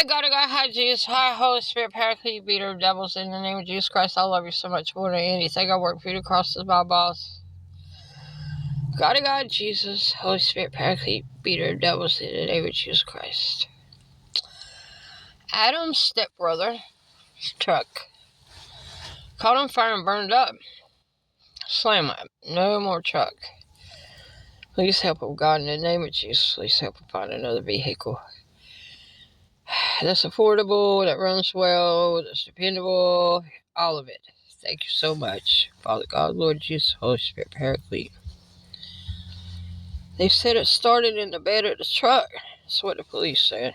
God, hi, Jesus, hi, Holy Spirit, Paraclete, beater of devils, in the name of Jesus Christ, I love you so much more than anything. I work for you to cross as my boss. God, Jesus, Holy Spirit, Paraclete, beater of devils, in the name of Jesus Christ. Adam's stepbrother, truck, caught on fire and burned up. Slam it. No more truck. Please help him, God, in the name of Jesus. Please help him find another vehicle that's affordable, that runs well, that's dependable, all of it. Thank you so much, Father God, Lord Jesus, Holy Spirit, Paraclete. They said it started in the bed of the truck. That's what the police said.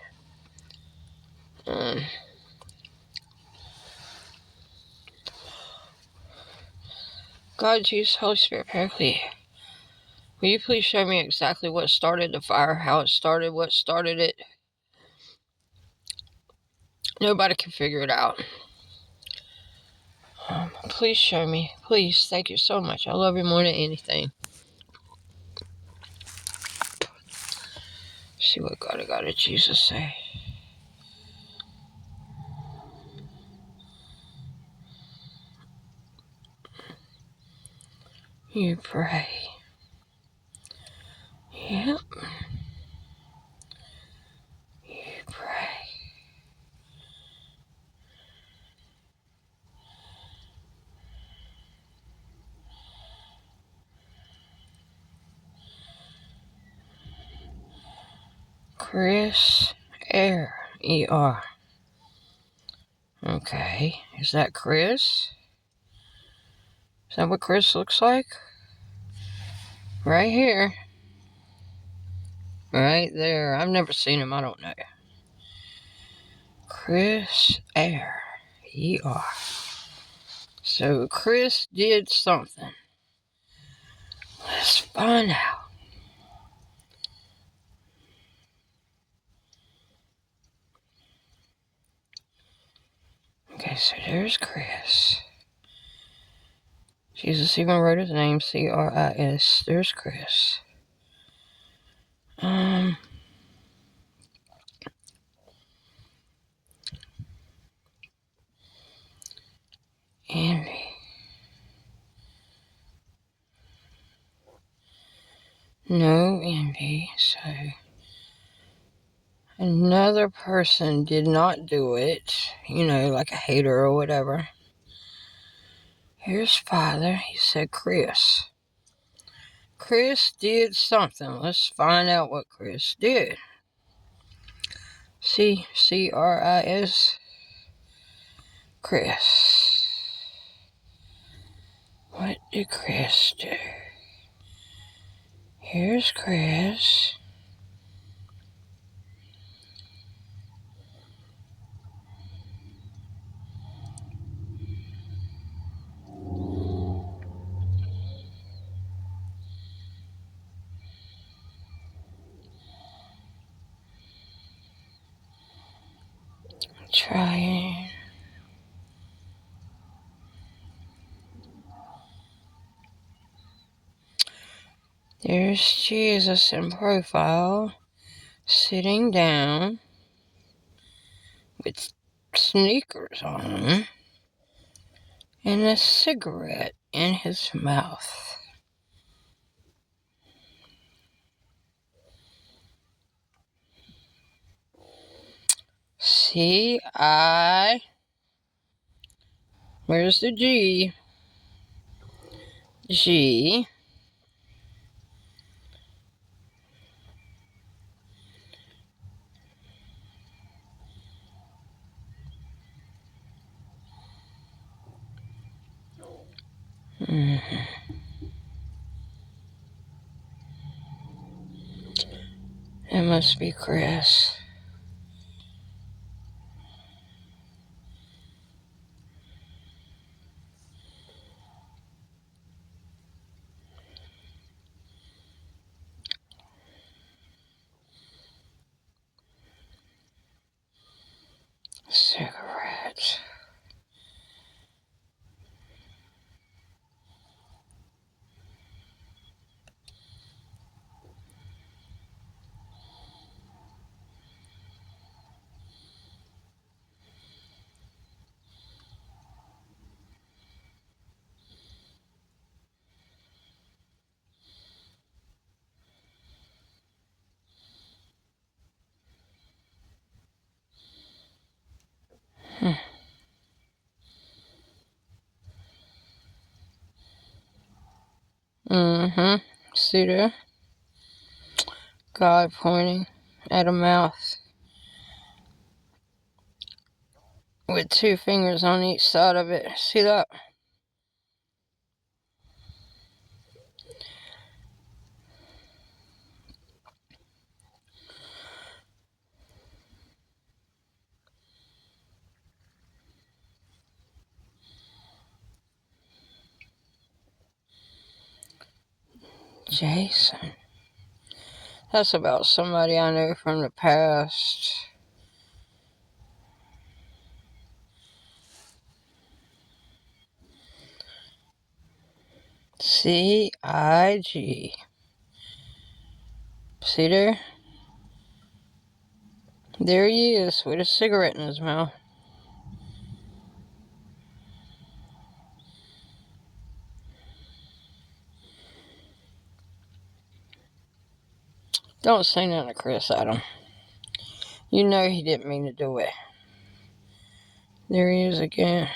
God, Jesus, Holy Spirit, Paraclete. Will you please show me exactly what started the fire, how it started, what started it? Nobody can figure it out. Please show me. Please. Thank you so much. I love you more than anything. See what God and Jesus say. You pray. Yep. You pray. Chris Air. E-R. Okay. Is that Chris? Is that what Chris looks like? Right here. Right there. I've never seen him. I don't know. Chris Air. E-R. So Chris did something. Let's find out. Okay, so there's Chris. Jesus even wrote his name, C-R-I-S. There's Chris. Envy. No envy, so another person did not do it, like a hater or whatever. Here's Father. He said Chris. Chris did something. Let's find out what Chris did. C-R-I-S. Chris. What did Chris do? Here's Chris. Trying. There's Jesus in profile, sitting down with sneakers on and a cigarette in his mouth. C-I. Where's the G? G. It must be Chris. Cigarette. See there? God pointing at a mouth with 2 fingers on each side of it. See that? Jason. That's about somebody I know from the past. C-I-G. See there? There he is with a cigarette in his mouth. Don't say nothing to Chris, Adam. You know he didn't mean to do it. There he is again.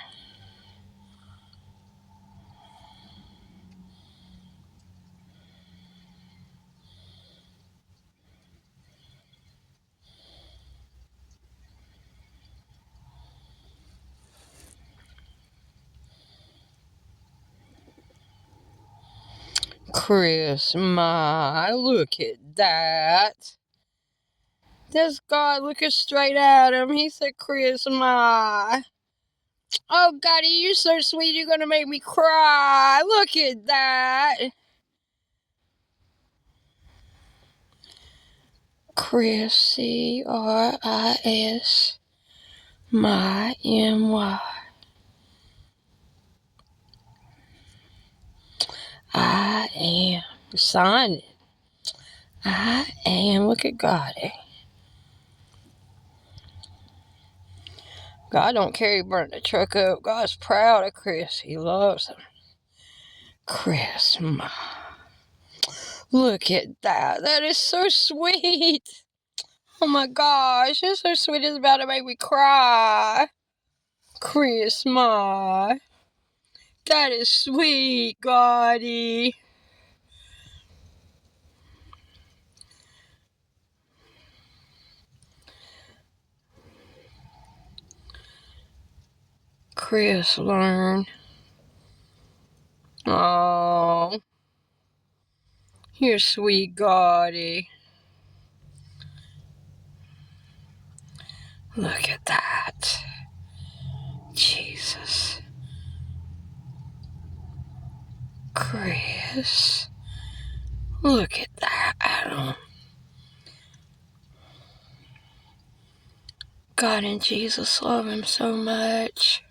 Chris, my, look at that. This guy looking straight at him. He said, Chris, my. Oh, God, you're so sweet. You're going to make me cry. Look at that. Chris, C-R-I-S, my, M-Y. I am. Sign it. I am. Look at God. God don't care he burnt the truck up. God's proud of Chris. He loves him. Chris, my. Look at that. That is so sweet. Oh my gosh. It's so sweet. It's about to make me cry. Chris, my. That is sweet, Goddie. Chris, learn. Oh. You're sweet, Goddie. Look at that. Jesus. Chris. Look at that, Adam. God and Jesus love him so much.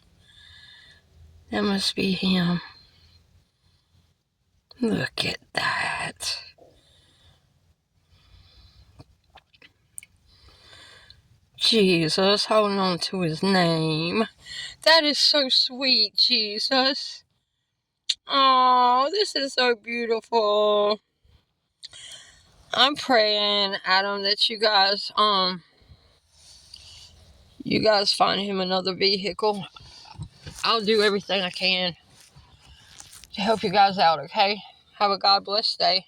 That must be him. Look at that. Jesus, holding on to his name. That is so sweet, Jesus. Oh, this is so beautiful. I'm praying, Adam, that you guys find him another vehicle. I'll do everything I can to help you guys out, okay? Have a God bless day.